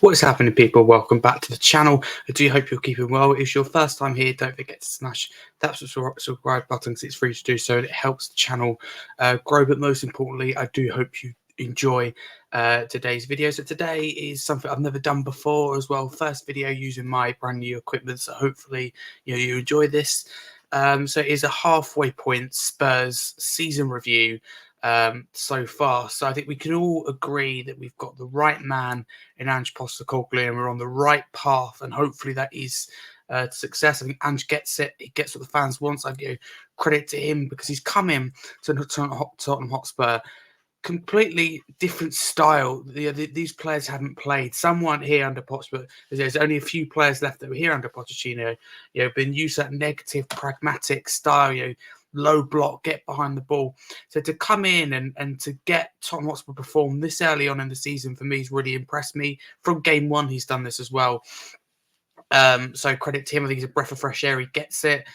What is happening, people? Welcome back to the channel. I do hope you're keeping well. If it's your first time here, don't forget to smash that subscribe button because it's free to do so and it helps the channel grow. But most importantly, I do hope you enjoy today's video. So today is something I've never done before as well. First video using my brand new equipment. So hopefully you enjoy this. So it is a halfway point Spurs season review so far. So I think we can all agree that we've got the right man in Ange Postecoglou and we're on the right path, and hopefully that is success. I think Ange gets it. He gets what the fans want. I give credit to him because he's come in to Tottenham Hotspur. Completely different style. These players haven't played. Some weren't here under Pochettino. There's only a few players left that were here under Pochettino. Been used that negative, pragmatic style. Low block, get behind the ball. So to come in and to get Tottenham Hotspur perform this early on in the season for me has really impressed me. From game one, he's done this as well. So credit to him. I think he's a breath of fresh air. He gets it.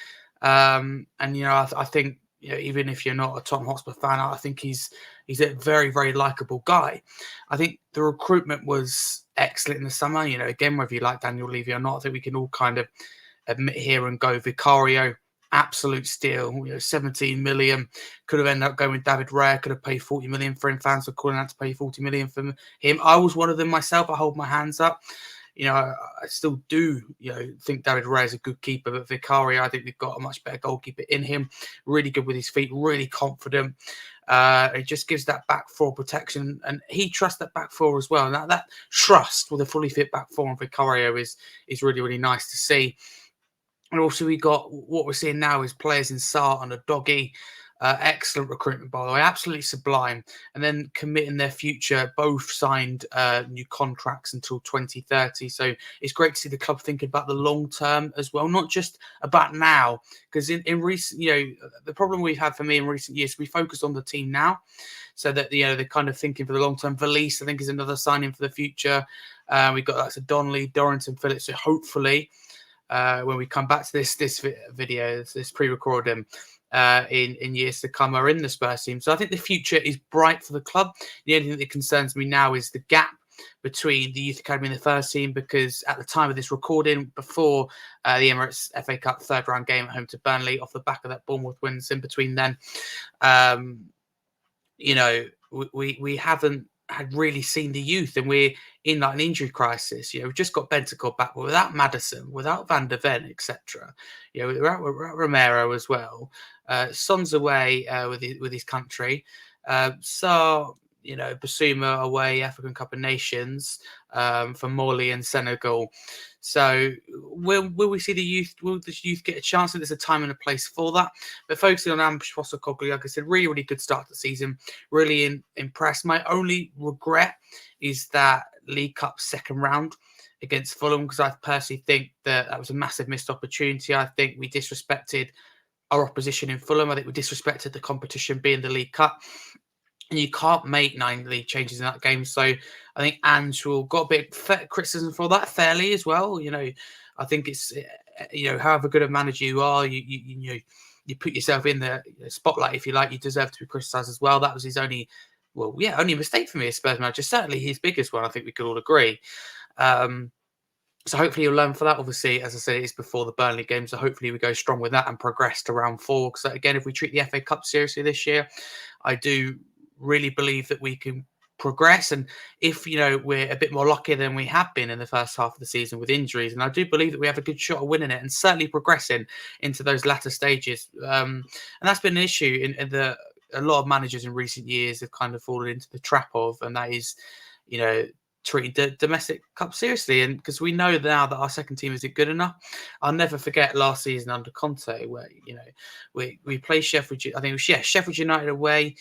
And I think. Even if you're not a Tottenham Hotspur fan, I think he's a very, very likable guy. I think the recruitment was excellent in the summer. Again, whether you like Daniel Levy or not, I think we can all kind of admit here and go. Vicario, absolute steal. 17 million. Could have ended up going with David Raya. Could have paid 40 million for him. Fans were calling out to pay 40 million for him. I was one of them myself. I hold my hands up. I still do, think David Raya is a good keeper, but Vicario, I think we've got a much better goalkeeper in him. Really good with his feet, really confident. It just gives that back four protection, and he trusts that back four as well. Now that trust with a fully fit back four and Vicario is really, really nice to see. And also we got what we're seeing now is players in Sarr and a Doggy. Excellent recruitment, by the way, absolutely sublime. And then committing their future, both signed new contracts until 2030. So it's great to see the club thinking about the long term as well, not just about now. Because in recent, the problem we've had for me in recent years, we focused on the team now, so that they're kind of thinking for the long term. Valise, I think, is another signing for the future. We've got that's a Donnelly, Dorrington, Phillips. So hopefully, when we come back to this video, this pre-recording. In years to come are in the Spurs team. So I think the future is bright for the club. The only thing that concerns me now is the gap between the youth academy and the first team, because at the time of this recording, before the Emirates FA Cup third round game at home to Burnley, off the back of that Bournemouth wins in between then, we haven't had really seen the youth, and we're in like an injury crisis. We've just got Bentancur back, but without Maddison, without Van der Ven, etc. Without Romero as well. Son's away with his country. So Basuma away, African Cup of Nations for Mali and Senegal. So will we see the youth? Will the youth get a chance? There's a time and a place for that. But focusing on Ange Postecoglou, like I said, really, really good start to the season. Really impressed. My only regret is that League Cup second round against Fulham, because I personally think that was a massive missed opportunity. I think we disrespected our opposition in Fulham. I think we disrespected the competition being the League Cup. And you can't make 9 league changes in that game. So I think Ange will got a bit of criticism for that fairly as well. I think it's, however good a manager you are, you put yourself in the spotlight, if you like, you deserve to be criticised as well. That was his only mistake for me as Spurs manager. Certainly his biggest one, I think we could all agree. So hopefully you'll learn for that. Obviously, as I said, it is before the Burnley game. So hopefully we go strong with that and progress to round 4. Because again, if we treat the FA Cup seriously this year, I do really believe that we can progress. And if we're a bit more lucky than we have been in the first half of the season with injuries, and I do believe that we have a good shot of winning it and certainly progressing into those latter stages. And that's been an issue in a lot of managers in recent years have kind of fallen into the trap of, and that is treating the domestic cup seriously. And because we know now that our second team isn't good enough. I'll never forget last season under Conte, where we played Sheffield. I think it was Sheffield United away.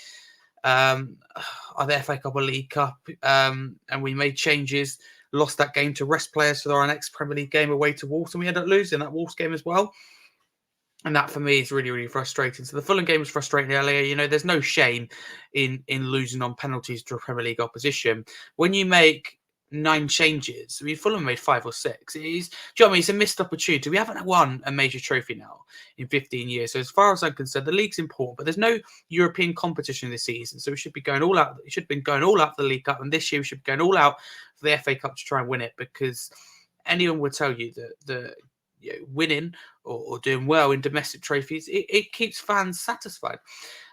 The FA Cup or League Cup, and we made changes, lost that game to rest players for our next Premier League game away to Wolves, and we ended up losing that Wolves game as well. And that for me is really, really frustrating. So the Fulham game was frustrating earlier. There's no shame in losing on penalties to a Premier League opposition. When you make 9 changes, Fulham made 5 or 6. Do you know what I mean? It's a missed opportunity. We haven't won a major trophy now in 15 years. So as far as I'm concerned, the league's important, but there's no European competition this season. So we should be going all out. It should have been going all out for the League Cup, and this year we should be going all out for the FA Cup to try and win it, because anyone would tell you that winning or doing well in domestic trophies, it keeps fans satisfied.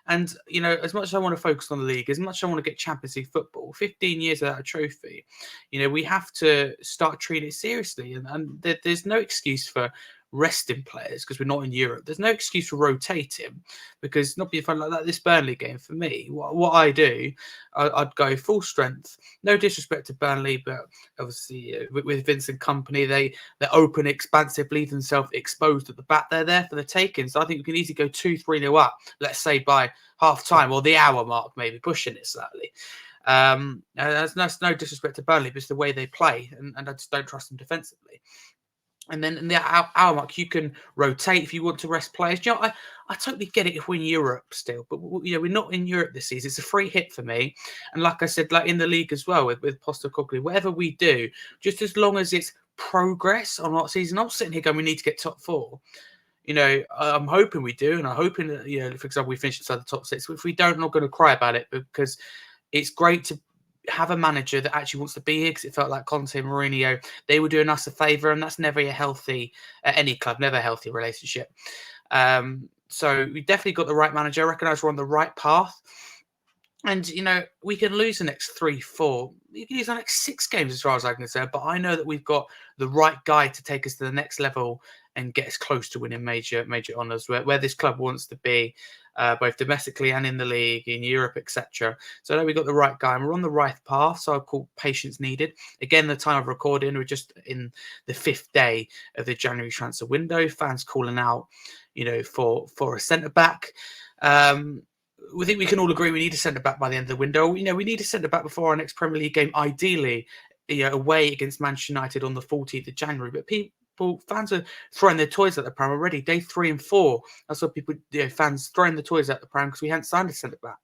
And, as much as I want to focus on the league, as much as I want to get Champions League football, 15 years without a trophy, we have to start treating it seriously. And there's no excuse for resting players because we're not in Europe. There's no excuse for rotating, because not being fun like that. This Burnley game, for me, what I do, I'd go full strength. No disrespect to Burnley, but obviously with Vincent Company, they're open, expansive, leave themselves exposed at the back. They're there for the taking. So I think we can easily go 2-3-0 up, let's say by half time or the hour mark, maybe pushing it slightly. That's no disrespect to Burnley, but it's the way they play, and I just don't trust them defensively. And then in the hour mark, you can rotate if you want to rest players. I totally get it if we're in Europe still, but we're not in Europe this season. It's a free hit for me. And like I said, like in the league as well with Postecoglou, whatever we do, just as long as it's progress on our season, I'm sitting here going, we need to get top 4. I'm hoping we do, and I'm hoping that, for example, we finish inside the top 6. If we don't, I'm not going to cry about it, because it's great to have a manager that actually wants to be here, because it felt like Conte and Mourinho, they were doing us a favour, and that's never a healthy, at any club, never a healthy relationship. So we definitely got the right manager. I recognise we're on the right path. And, we can lose the next 3-4. You can lose the next 6 games as far as I can say. But I know that we've got the right guy to take us to the next level and get us close to winning major honours, where this club wants to be, both domestically and in the league, in Europe, etc. So I know we've got the right guy and we're on the right path. So I call patience needed. Again, the time of recording, we're just in the 5th day of the January transfer window. Fans calling out, for a centre-back. We think we can all agree we need a centre-back by the end of the window. We need a centre-back before our next Premier League game, ideally, away against Manchester United on the 14th of January. But fans are throwing their toys at the pram already. Day 3 and 4, I saw people, fans throwing the toys at the pram because we hadn't signed a centre-back.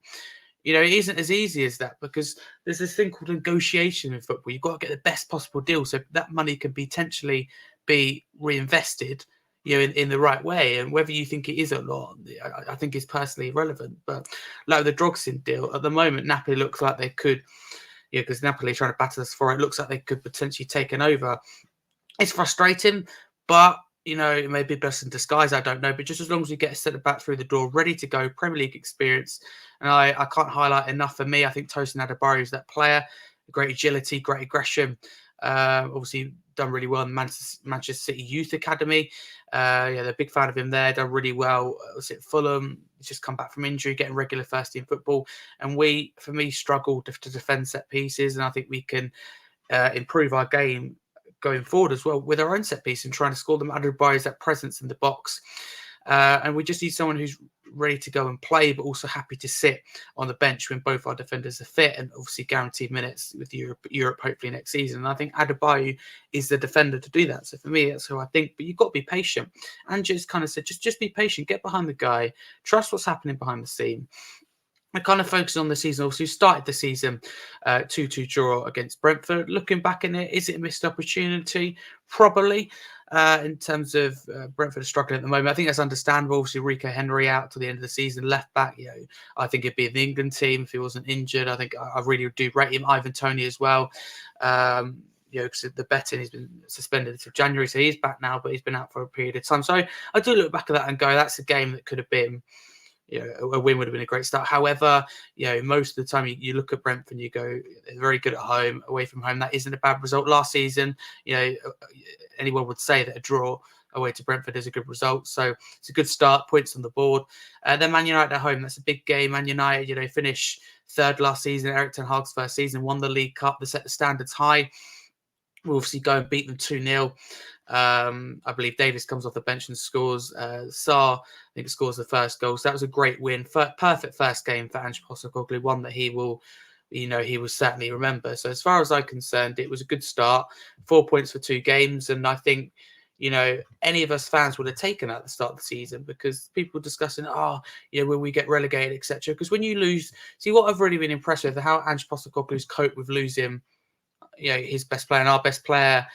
It isn't as easy as that, because there's this thing called negotiation in football. You've got to get the best possible deal so that money can potentially be reinvested in the right way. And whether you think it is or not, I think is personally irrelevant. But like the Drogsin deal, at the moment, Napoli looks like they could, because Napoli are trying to batter us for it, looks like they could potentially take an over. It's frustrating, but, it may be best in disguise, I don't know. But just as long as we get a centre-back through the door, ready to go, Premier League experience, and I can't highlight enough for me, I think Tosin Adebayo is that player, great agility, great aggression. Obviously done really well in Manchester City Youth Academy. They're a big fan of him there. Done really well. Was it Fulham? He's just come back from injury, getting regular first team football. And we, for me, struggled to defend set pieces. And I think we can improve our game going forward as well with our own set piece and trying to score them. Adebayo's that presence in the box. And we just need someone who's ready to go and play, but also happy to sit on the bench when both our defenders are fit, and obviously guaranteed minutes with Europe hopefully next season. And I think Adebayo is the defender to do that. So for me, that's who I think. But you've got to be patient. And just kind of said, just be patient, get behind the guy, trust what's happening behind the scene. I kind of focus on the season. Obviously, started the season 2-2 draw against Brentford. Looking back in it, is it a missed opportunity? Probably. In terms of Brentford struggling at the moment, I think that's understandable. Obviously, Rico Henry out to the end of the season, left back. I think it'd be in the England team if he wasn't injured. I think I really do rate him. Ivan Toney as well. Because the betting, he's been suspended until January, so he's back now, but he's been out for a period of time. So I do look back at that and go, that's a game that could have been. A win would have been a great start. However, most of the time you look at Brentford and you go, they're very good at home, away from home. That isn't a bad result. Last season, anyone would say that a draw away to Brentford is a good result. So it's a good start, points on the board. Then Man United at home, that's a big game. Man United, finished 3rd last season, Erik ten Hag's first season, won the League Cup. They set the standards high. We'll obviously go and beat them 2-0. I believe Davis comes off the bench and scores. Sarr, I think, scores the first goal. So that was a great win. Perfect first game for Ange Postecoglou, one that he will certainly remember. So as far as I'm concerned, it was a good start. 4 points for 2 games. And I think, any of us fans would have taken that at the start of the season, because people were discussing, will we get relegated, etc. Because when you lose, see what I've really been impressed with, how Ange Postecoglou's coped with losing, his best player and our best player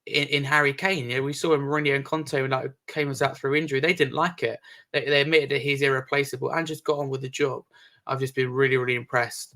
in Harry Kane. We saw him, Mourinho and Conte, when Kane was out through injury. They didn't like it. They admitted that he's irreplaceable and just got on with the job. I've just been really, really impressed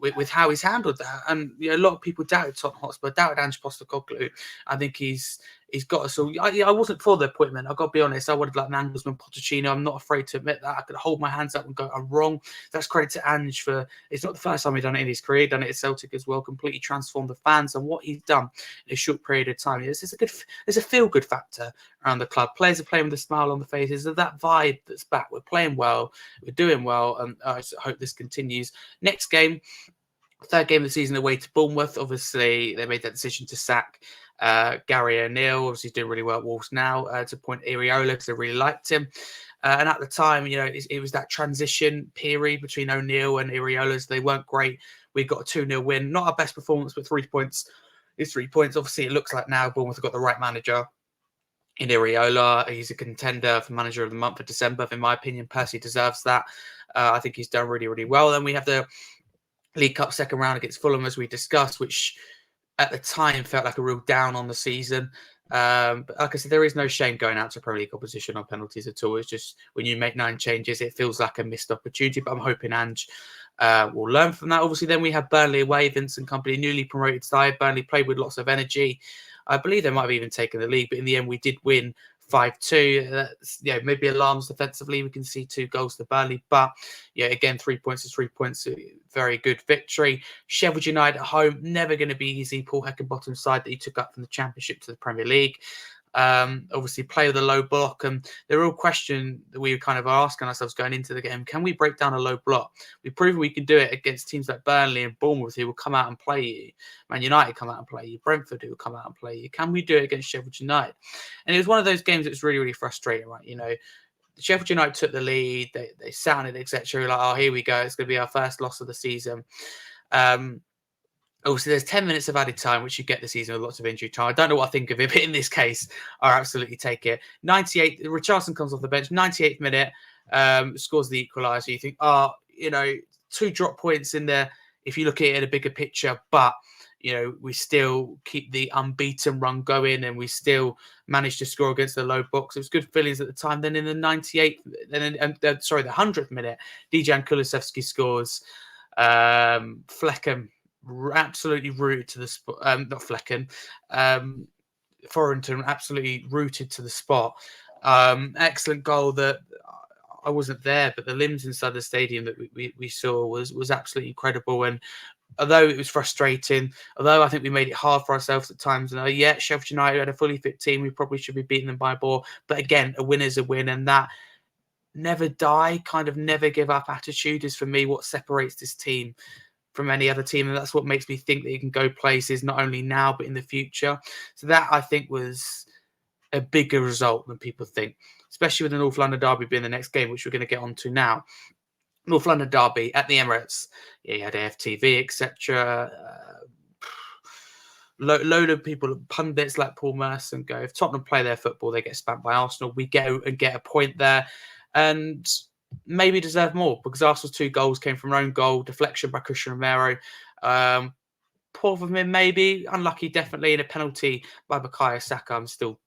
with how he's handled that. And a lot of people doubted Tottenham Hotspur, doubted Ange Postecoglou. I think he's got us all. I wasn't for the appointment. I've got to be honest. I would have liked Nagelsmann, Pochettino. I'm not afraid to admit that. I could hold my hands up and go, I'm wrong. That's credit to Ange for. It's not the first time he's done it in his career. Done it at Celtic as well. Completely transformed the fans and what he's done in a short period of time. It's a feel good factor around the club. Players are playing with a smile on the faces. There's that vibe that's back. We're playing well. We're doing well, and I hope this continues. Next game. Third game of the season away to Bournemouth. Obviously, they made that decision to sack Gary O'Neill. Obviously, doing really well at Wolves now. To point Iraola because they really liked him. And at the time, it was that transition period between O'Neill and Iraola. They weren't great. We got a 2-0 win. Not our best performance, but 3 points is 3 points. Obviously, it looks like now Bournemouth have got the right manager in Iraola. He's a contender for manager of the month for December. In my opinion, Percy deserves that. I think he's done really, really well. Then we have the League Cup second round against Fulham, as we discussed, which at the time felt like a real down on the season. But like I said, there is no shame going out to Premier League opposition on penalties at all. It's just when you make 9 changes, it feels like a missed opportunity. But I'm hoping Ange will learn from that. Obviously, then we have Burnley away, Vincent Kompany, newly promoted side. Burnley played with lots of energy. I believe they might have even taken the lead, but in the end, we did win 5-2. Maybe alarms defensively. We can see 2 goals to Burnley, but again, 3 points is 3 points. Very good victory. Sheffield United at home, never going to be easy. Paul Heckingbottom's side that he took up from the Championship to the Premier League. Obviously play with a low block, and the real question that we kind of are asking ourselves going into the game: can we break down a low block? We've proven we can do it against teams like Burnley and Bournemouth, who will come out and play you. Man United come out and play you. Brentford, who will come out and play you. Can we do it against Sheffield United? And it was one of those games that was really, really frustrating, right? Sheffield United took the lead. They sat on it, etc. Like, oh, here we go. It's going to be our first loss of the season. Obviously, there's 10 minutes of added time, which you get this season with lots of injury time. I don't know what I think of it, but in this case, I absolutely take it. 98, Richarlison comes off the bench, 98th minute, scores the equaliser. You think, 2 drop points in there if you look at it in a bigger picture, but we still keep the unbeaten run going, and we still managed to score against the low box. It was good feelings at the time. Then in the 98th, the 100th minute, Dejan Kulusevski scores. Flecken absolutely rooted to the spot. Not Flecken. Thornton absolutely rooted to the spot. Excellent goal that I wasn't there, but the limbs inside the stadium that we saw was absolutely incredible. And although it was frustrating, although I think we made it hard for ourselves at times, and Sheffield United had a fully fit team, we probably should be beating them by more. But again, a win is a win, and that never die, kind of never give up attitude is for me what separates this team from any other team, and that's what makes me think that you can go places not only now but in the future. So that, I think, was a bigger result than people think, especially with the North London derby being the next game, which we're going to get onto now. North London derby at the Emirates. You had AFTV, etc. Load of people, pundits like Paul Merson go, if Tottenham play their football, they get spanked by Arsenal. We go and get a point there, and maybe deserve more, because Arsenal's 2 goals came from their own goal, deflection by Christian Romero. Poor from him, maybe. Unlucky, definitely. And a penalty by Bukayo Saka. I'm still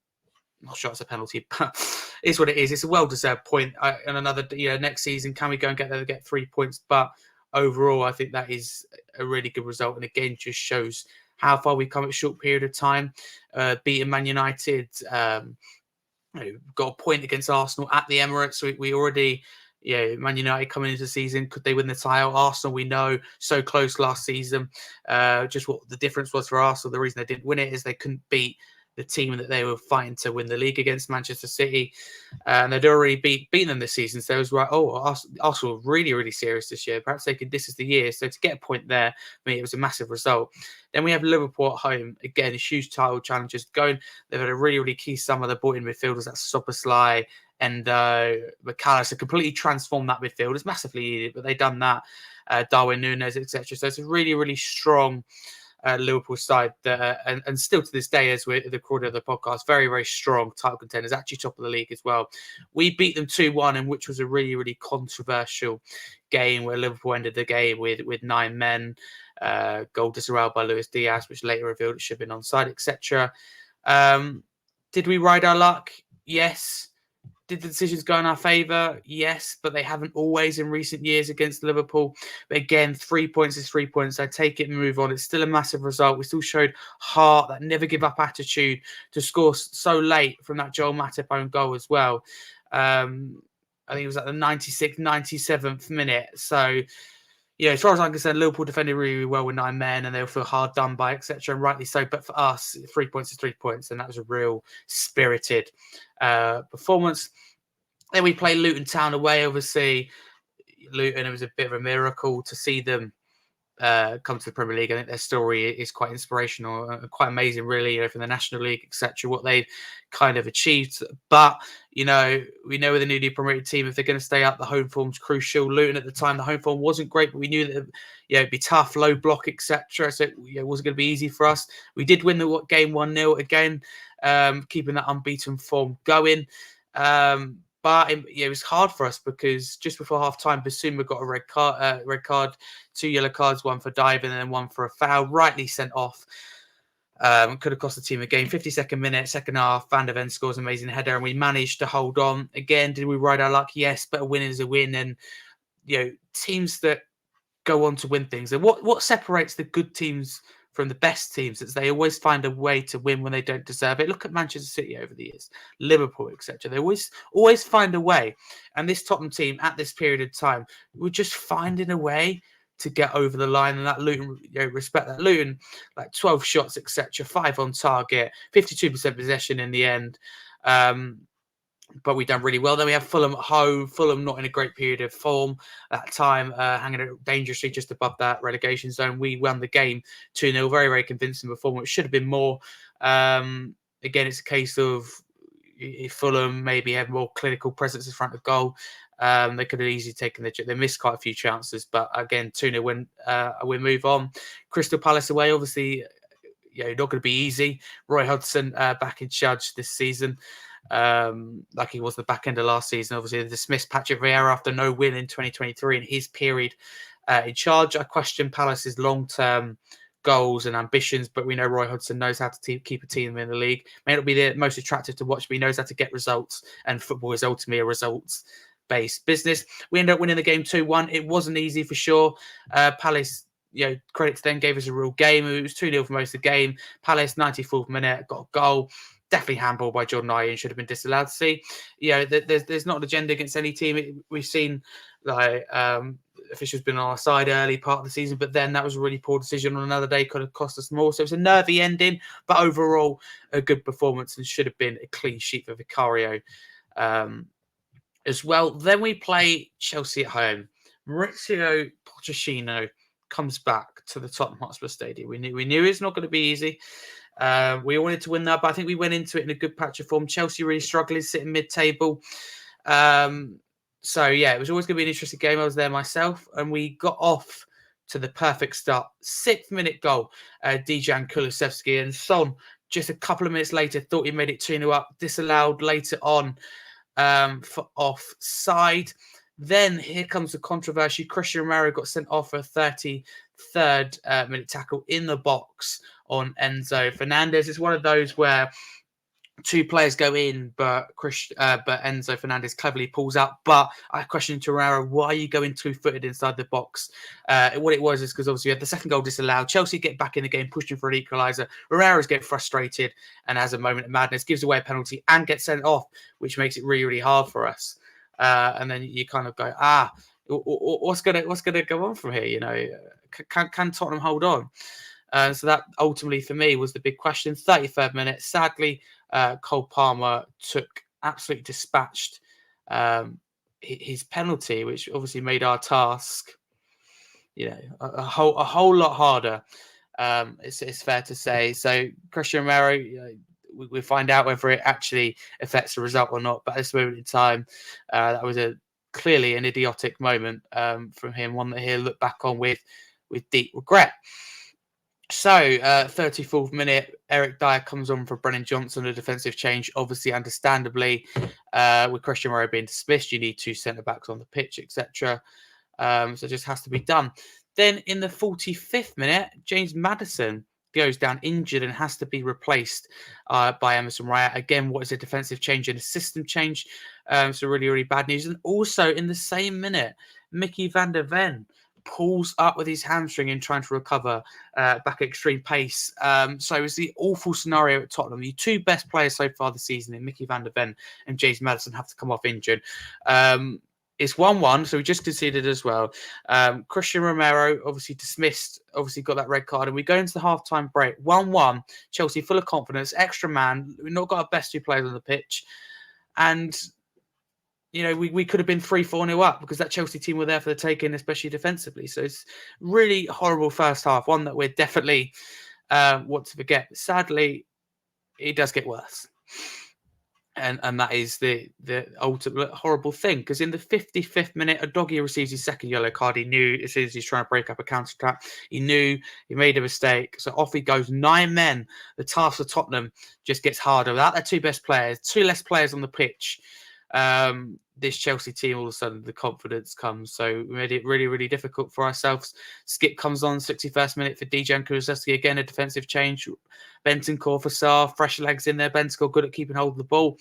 not sure it's a penalty, but it's what it is. It's a well-deserved point. And another, next season, can we go and get 3 points? But overall, I think that is a really good result. And again, just shows how far we've come in a short period of time. Beating Man United, got a point against Arsenal at the Emirates. We already... Man United coming into the season, could they win the title? Arsenal, we know, so close last season. Just what the difference was for Arsenal, the reason they didn't win it is they couldn't beat the team that they were fighting to win the league against, Manchester City. And they'd already beaten them this season. So it was right, Arsenal were really, really serious this year. Perhaps this is the year. So to get a point there, for me, it was a massive result. Then we have Liverpool at home. Again, huge title challenges going. They've had a really, really key summer. They brought in midfielders, that's Soboslai, and McAllister, completely transformed that midfield. It's massively needed, but they've done that. Darwin Núñez, etc. So it's a really, really strong Liverpool side and still to this day, as we're the recording of the podcast, very, very strong title contenders, actually top of the league as well. We beat them 2-1, and which was a really, really controversial game where Liverpool ended the game with 9 men. Goal disallowed by Luis Diaz, which later revealed it should have been onside, etc. Did we ride our luck? Yes. Did the decisions go in our favour? Yes, but they haven't always in recent years against Liverpool. But again, 3 points is 3 points. I take it and move on. It's still a massive result. We still showed heart, that never give up attitude to score so late from that Joel Matip own goal as well. I think it was at the 96th, 97th minute. So, as far as I'm concerned, Liverpool defended really, really well with 9 men and they'll feel hard done by, etc. And rightly so. But for us, 3 points is 3 points. And that was a real spirited performance. Then we play Luton Town away. Obviously, Luton, it was a bit of a miracle to see them come to the Premier League. I think their story is quite inspirational and quite amazing, really, from the National League, etc., what they've kind of achieved. But, we know with the newly promoted team, if they're going to stay up, the home form's crucial. Luton at the time, the home form wasn't great, but we knew that it'd be tough, low block, etc. So it wasn't going to be easy for us. We did win the game 1-0 again, keeping that unbeaten form going. But it was hard for us because just before half-time, Basuma got a red card, 2 yellow cards, one for diving and then one for a foul, rightly sent off. Could have cost the team a game. 52nd minute, second half, Van der Ven scores an amazing header and we managed to hold on. Again, did we ride our luck? Yes, but a win is a win. And, teams that go on to win things. And what separates the good teams from the best teams is they always find a way to win when they don't deserve it. Look at Manchester City over the years, Liverpool, etc. They always find a way. And this Tottenham team at this period of time were just finding a way to get over the line. And that Luton, respect that Luton, like 12 shots, etc., 5 on target, 52% possession in the end. But we've done really well. Then we have Fulham at home. Fulham not in a great period of form at that time, hanging dangerously just above that relegation zone. We won the game 2-0. Very, very convincing performance. Should have been more. Again, it's a case of if Fulham maybe had more clinical presence in front of goal, they could have easily taken they missed quite a few chances. But again, 2-0 win. We move on. Crystal Palace away, obviously, not going to be easy. Roy Hodgson back in charge this season. Like he was the back end of last season. Obviously, they dismissed Patrick Vieira after no win in 2023 in his period in charge. I question Palace's long-term goals and ambitions, but we know Roy Hodgson knows how to keep a team in the league. May not be the most attractive to watch, but he knows how to get results, and football is ultimately a results-based business. We ended up winning the game 2-1. It wasn't easy for sure. Palace, credit to them, gave us a real game. It was 2-0 for most of the game. Palace, 94th minute, got a goal. Definitely handball by Jordan Ayew and should have been disallowed. See, there's not an agenda against any team. We've seen officials been on our side early part of the season, but then that was a really poor decision on another day, could have cost us more. So it's a nervy ending, but overall a good performance and should have been a clean sheet for Vicario as well. Then we play Chelsea at home. Mauricio Pochettino comes back to the Tottenham Hotspur Stadium. We knew it's not going to be easy. We wanted to win that, but I think we went into it in a good patch of form. Chelsea really struggling, sitting mid-table. So, it was always going to be an interesting game. I was there myself, and we got off to the perfect start. 6th minute goal, Dejan Kulusevski, and Son, just a couple of minutes later, thought he made it 2-0 up, disallowed later on for offside. Then here comes the controversy. Christian Romero got sent off for a 33rd minute tackle in the box on Enzo Fernandez. It's one of those where 2 players go in, but Enzo Fernandez cleverly pulls out. But I questioned Romero, why are you going 2-footed inside the box? What it was is because obviously we had the second goal disallowed. Chelsea get back in the game, pushing for an equaliser. Romero's getting frustrated and has a moment of madness, gives away a penalty and gets sent off, which makes it really, really hard for us. And then you kind of go, what's gonna go on from here? Can Tottenham hold on? So that ultimately for me was the big question. 33rd minute, sadly, Cole Palmer absolutely dispatched his penalty, which obviously made our task, a whole lot harder. It's fair to say. So Christian Romero, we find out whether it actually affects the result or not. But at this moment in time, that was clearly an idiotic moment from him, one that he'll look back on with deep regret. So, 34th minute, Eric Dyer comes on for Brennan Johnson, a defensive change, obviously, understandably, with Christian Romero being dismissed. You need 2 centre-backs on the pitch, etc. So it just has to be done. Then in the 45th minute, James Maddison goes down injured and has to be replaced by Emerson Royale. Again, what is a defensive change and a system change? So really, really bad news. And also in the same minute, Mickey van der Ven pulls up with his hamstring and trying to recover back at extreme pace. So it was the awful scenario at Tottenham. The two best players so far this season, in Mickey van der Ven and James Maddison, have to come off injured. It's 1-1, so we just conceded as well. Christian Romero obviously dismissed, obviously got that red card, and we go into the half-time break. 1-1, Chelsea full of confidence, extra man. We've not got our best two players on the pitch. And, you know, we could have been 3-4-0 up because that Chelsea team were there for the taking, especially defensively. So it's really horrible first half, one that we're definitely want to forget. But sadly, it does get worse. And that is the ultimate horrible thing, because in the 55th minute, Udogie receives his second yellow card. He knew as soon as he's trying to break up a counter attack, he knew he made a mistake. So off he goes. 9 men. The task for Tottenham just gets harder. Without their two best players, two less players on the pitch, this Chelsea team, all of a sudden, the confidence comes. So we made it really, really difficult for ourselves. Skip comes on 61st minute for Dejan Kulusevski. Again, a defensive change. Bentancur for Sarr. Fresh legs in there. Bentancur good at keeping hold of the ball.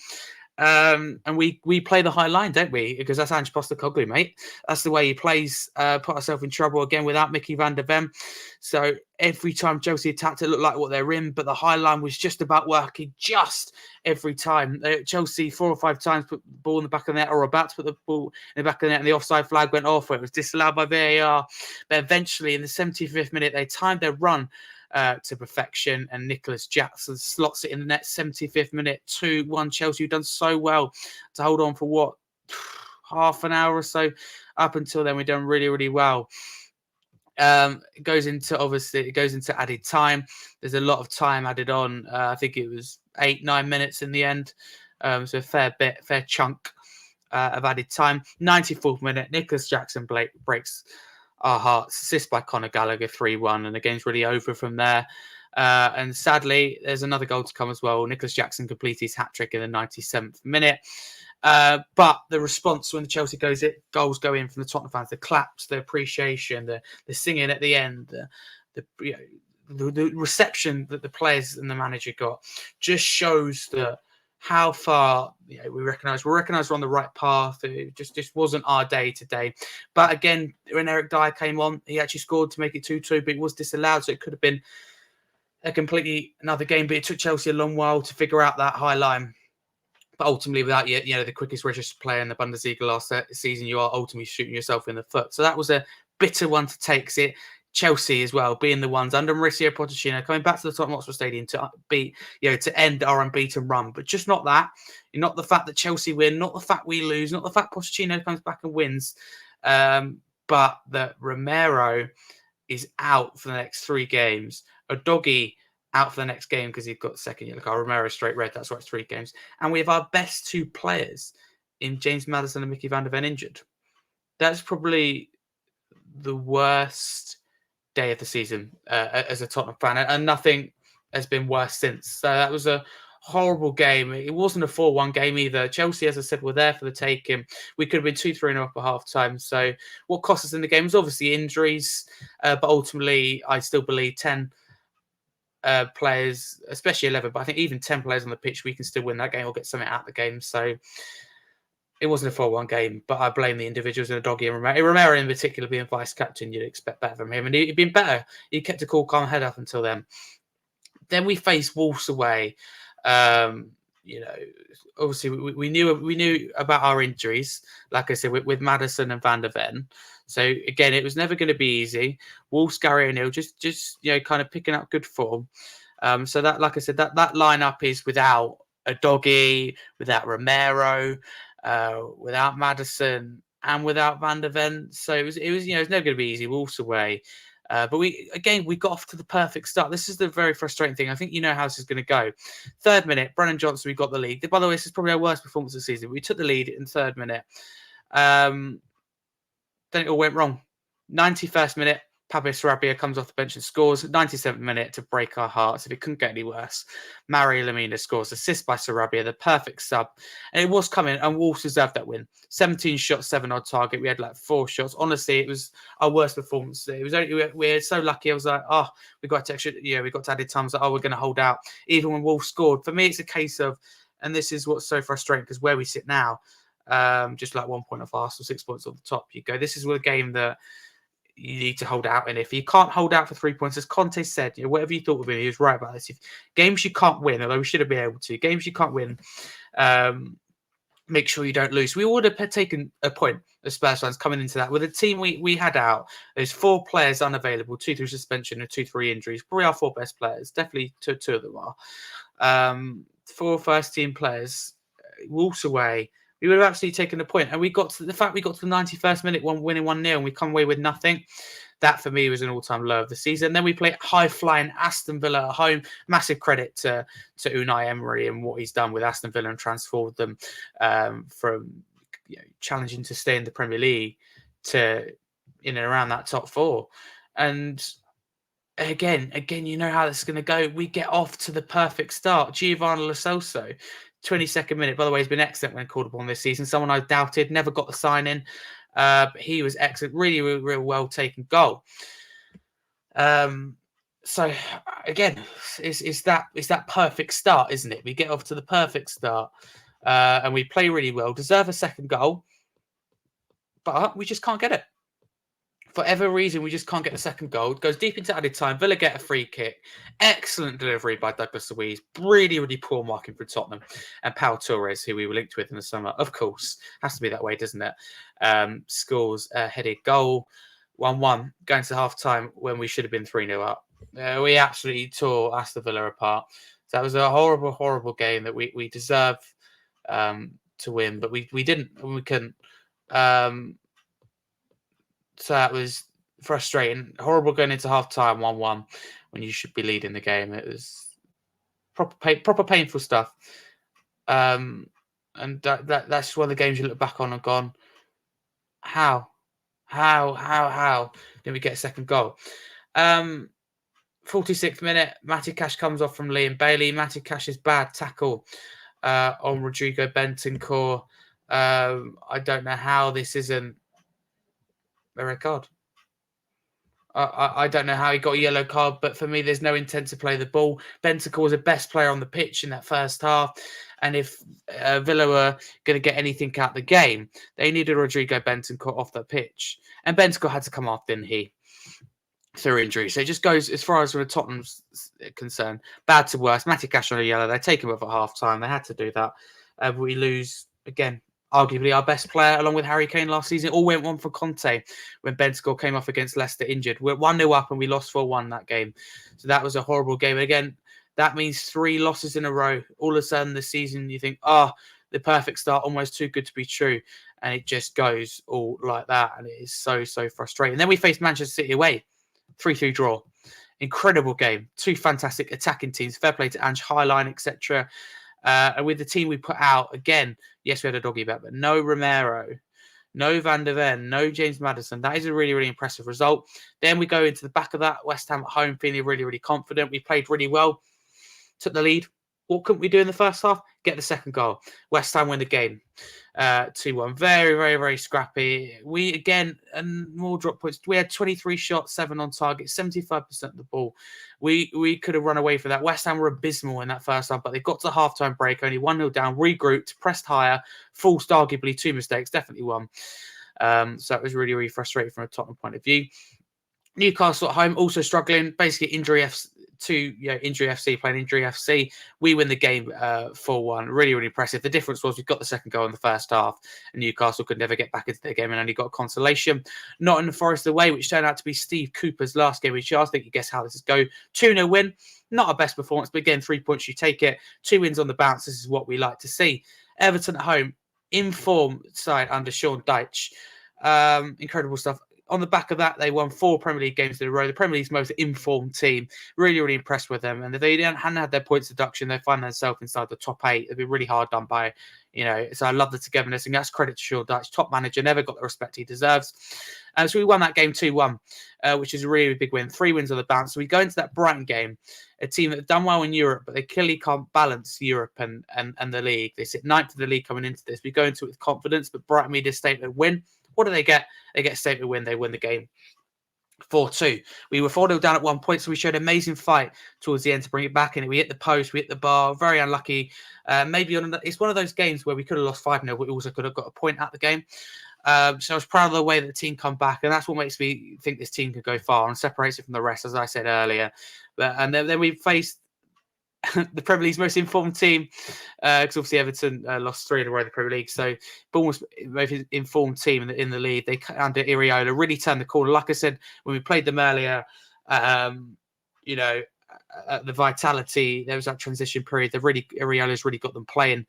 And we play the high line, don't we? Because that's Ange Postecoglou, mate. That's the way he plays. Put ourselves in trouble again without Mickey van der Ven. So every time Chelsea attacked, it looked like what they're in, but the high line was just about working just every time. Chelsea 4 or 5 times put the ball in the back of the net, or about to put the ball in the back of the net, and the offside flag went off. It was disallowed by VAR. But eventually, in the 75th minute, they timed their run to perfection, and Nicholas Jackson slots it in the net. 75th minute, 2-1 Chelsea, who've done so well to hold on for what, half an hour or so. Up until then, we've done really, really well. It goes into added time. There's a lot of time added on. I think it was 8-9 minutes in the end. So a fair chunk of added time. 94th minute, Nicholas Jackson breaks our hearts. Assist by Conor Gallagher, 3-1, and the game's really over from there. And sadly, there's another goal to come as well. Nicholas Jackson completes his hat-trick in the 97th minute. But the response when the Chelsea goals go in from the Tottenham fans, the claps, the appreciation, the singing at the end, the reception that the players and the manager got, just shows that how far we're recognised we're on the right path. It just wasn't our day today. But again, when Eric Dyer came on, he actually scored to make it 2-2, but it was disallowed, so it could have been a completely another game. But it took Chelsea a long while to figure out that high line. But ultimately, without the quickest registered player in the Bundesliga last season, you are ultimately shooting yourself in the foot. So that was a bitter one to take. See, Chelsea as well, being the ones under Mauricio Pochettino, coming back to the Tottenham Hotspur Stadium to to end our unbeaten run. But just not that. Not the fact that Chelsea win, not the fact we lose, not the fact Pochettino comes back and wins, but that Romero is out for the next 3 games. Udogie out for the next game because he's got second yellow card. Romero straight red. That's why it's 3 games. And we have our best 2 players in James Maddison and Mickey van der Ven injured. That's probably the worst day of the season as a Tottenham fan, and nothing has been worse since. So that was a horrible game. It wasn't a 4-1 game either. Chelsea, as I said, were there for the taking. We could have been 2-3 up at half time. So what cost us in the game was obviously injuries, but ultimately I still believe 10 players, especially 11, but I think even 10 players on the pitch, we can still win that game or get something out of the game. So it wasn't a 4-1 game, but I blame the individuals in Udogie and Romero. Romero in particular, being vice captain, you'd expect better from him, and he'd been better. He kept a cool, calm head up until then. Then we faced Wolves away. Obviously we knew about our injuries, like I said, with Maddison and Van der Ven. So again, it was never going to be easy. Wolves, Gary O'Neill, just kind of picking up good form. So that, like I said, that lineup is without Udogie, without Romero, without Maddison, and without Van der Ven. So it was it's never going to be easy. Wolves away. But we got off to the perfect start. This is the very frustrating thing. I think you know how this is going to go. 3rd minute, Brennan Johnson, we got the lead. By the way, this is probably our worst performance of the season. We took the lead in 3rd minute. Then it all went wrong. 91st minute, Pablo Sarabia comes off the bench and scores. 97th minute to break our hearts. If it couldn't get any worse, Mario Lemina scores. Assist by Sarabia, the perfect sub. And it was coming, and Wolves deserved that win. 17 shots, 7 on target. We had like 4 shots. Honestly, it was our worst performance. It was only we're so lucky. I was like, oh, we got to extra, we got to added time. I was like, oh, we're going to hold out. Even when Wolves scored. For me, it's a case of, and this is what's so frustrating because where we sit now, just like 1 point off Arsenal, 6 points on the top, you go, this is a game that you need to hold out. And if you can't hold out for 3 points, as Conte said, whatever you thought of him, he was right about this. If games you can't win, although we should have been able to, games you can't win, make sure you don't lose. We would have taken a point as Spurs fans coming into that. With the team we had out, there's 4 players unavailable, 2 through suspension and 2 through injuries. Probably our 4 best players. Definitely two of them are. 4 first team players, Wolves away. We would have absolutely taken a point. And we got to the 91st minute, winning 1-0, and we come away with nothing. That, for me, was an all-time low of the season. Then we play high-flying Aston Villa at home. Massive credit to Unai Emery and what he's done with Aston Villa and transformed them from challenging to stay in the Premier League to in and around that top 4. And again, you know how this is going to go. We get off to the perfect start. Giovanni Lo Celso, 22nd minute, by the way, has been excellent when called upon this season. Someone I doubted, never got the sign in. But he was excellent, really well taken goal. So again, it's that perfect start, isn't it? We get off to the perfect start, and we play really well, deserve a second goal, but we just can't get it. For whatever reason, we just can't get the second goal. It goes deep into added time. Villa get a free kick. Excellent delivery by Douglas Luiz. Really poor marking for Tottenham. And Pau Torres, who we were linked with in the summer, of course, has to be that way, doesn't it? Scores a headed goal. 1-1, going to half-time when we should have been 3-0 up. We absolutely tore Aston Villa apart. So that was a horrible game that we deserve to win, but we didn't, and we couldn't. So that was frustrating. Horrible going into half-time, 1-1, when you should be leading the game. It was proper painful stuff. And that's one of the games you look back on and gone, how did we get a second goal? 46th minute, Matty Cash comes off from Liam Bailey. Matty Cash's bad tackle on Rodrigo Bentancur. I don't know how this isn't a red card. I don't know how he got a yellow card, but for me, there's no intent to play the ball. Bentancur was the best player on the pitch in that first half. And if Villa were going to get anything out of the game, they needed Rodrigo Bentancur off the pitch. And Bentancur had to come off, didn't he? Through injury. So it just goes, as far as Tottenham's concerned, bad to worse. Matty Cash on a yellow. They take him off at half-time. They had to do that. We lose, again, arguably our best player, along with Harry Kane last season. It all went wrong for Conte when Bentancur came off against Leicester injured. We're 1-0 up and we lost 4-1 that game. So that was a horrible game. Again, that means 3 losses in a row. All of a sudden this season, you think, the perfect start, almost too good to be true. And it just goes all like that. And it is so frustrating. And then we faced Manchester City away. 3-3 draw. Incredible game. 2 fantastic attacking teams. Fair play to Ange, Highline, etc. And with the team we put out, again, yes, we had a doggy bet, but no Romero, no Van der Ven, no James Maddison. That is a really impressive result. Then we go into the back of that, West Ham at home, feeling really confident. We played really well, took the lead. What couldn't we do in the first half? Get the second goal. West Ham win the game. 2-1. Very scrappy. We, again, and more drop points. We had 23 shots, 7 on target, 75% of the ball. We could have run away for that. West Ham were abysmal in that first half, but they got to the half-time break, only 1-0 down, regrouped, pressed higher, forced arguably 2 mistakes, definitely one. So it was really frustrating from a Tottenham point of view. Newcastle at home, also struggling, basically injury FC playing injury FC. We win the game 4-1. Really impressive. The difference was we got the second goal in the first half, and Newcastle could never get back into their game and only got consolation. Nottingham Forest away, which turned out to be Steve Cooper's last game, which I think you guess how this is go. 2-0 win. Not our best performance, but again, 3 points, you take it. 2 wins on the bounce. This is what we like to see. Everton at home, in form side under Sean Dyche. Incredible stuff. on the back of that, they won 4 Premier League games in a row. The Premier League's most informed team. Really, really impressed with them. And if they hadn't had their points deduction, they find themselves inside the top 8. It'd be really hard done by, so I love the togetherness, and that's credit to Sean Dyche. Top manager, never got the respect he deserves. So we won that game 2-1, which is a really big win. 3 wins on the bounce. So we go into that Brighton game, a team that have done well in Europe, but they clearly can't balance Europe and the league. They sit 9th in the league coming into this. We go into it with confidence, but Brighton made a statement win. What do they get? They get a statement win. They win the game 4-2. We were 4-0 down at one point, so we showed an amazing fight towards the end to bring it back. And we hit the post, we hit the bar. Very unlucky. It's one of those games where we could have lost 5-0, but we also could have got a point at the game. So I was proud of the way that the team come back, and that's what makes me think this team could go far and separates it from the rest, as I said earlier. And then we faced the Premier League's most informed team, because obviously Everton lost 3 in a row in the Premier League. So Bournemouth's most informed team in the league. They, under Iriola, really turned the corner. Like I said, when we played them earlier, the vitality, there was that transition period. Iriola's really got them playing.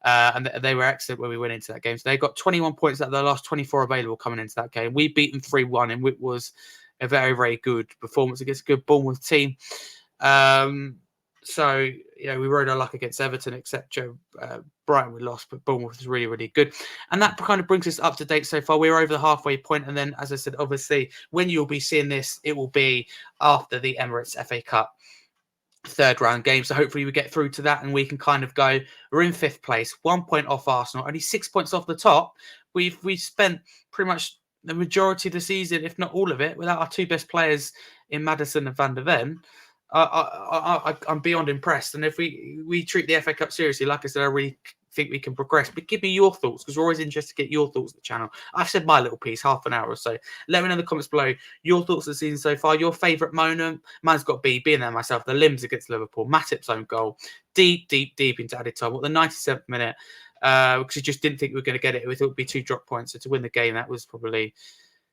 And they were excellent when we went into that game. So they got 21 points out of their last 24 available coming into that game. We beat them 3-1, and it was a very, very good performance against a good Bournemouth team. So, we rode our luck against Everton, etc. Brighton we lost, but Bournemouth was really, really good. And that kind of brings us up to date so far. We're over the halfway point. And then, as I said, obviously, when you'll be seeing this, it will be after the Emirates FA Cup 3rd round game. So hopefully we get through to that and we can kind of go, we're in 5th place, 1 point off Arsenal, only 6 points off the top. We've spent pretty much the majority of the season, if not all of it, without our 2 best players in Maddison and Van der Ven. I'm beyond impressed. And if we treat the FA Cup seriously, like I said, I really think we can progress. But give me your thoughts, because we're always interested to get your thoughts on the channel. I've said my little piece, half an hour or so. Let me know in the comments below your thoughts of the season so far, your favourite moment. Mine's got being there myself, the limbs against Liverpool, Matip's own goal, deep into added time, the 97th minute, because you just didn't think we were going to get it. We thought it would be 2 drop points. So to win the game, that was probably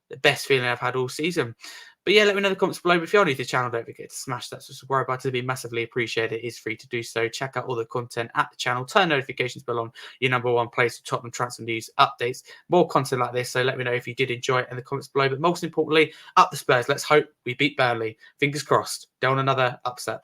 the best feeling I've had all season. But yeah, let me know in the comments below. But if you're new to the channel, don't forget to smash that subscribe button. It'd be massively appreciated. It is free to do so. Check out all the content at the channel. Turn notifications bell on. Your #1 place for Tottenham transfer news updates. More content like this. So let me know if you did enjoy it in the comments below. But most importantly, up the Spurs. Let's hope we beat Burnley. Fingers crossed. Don't want another upset.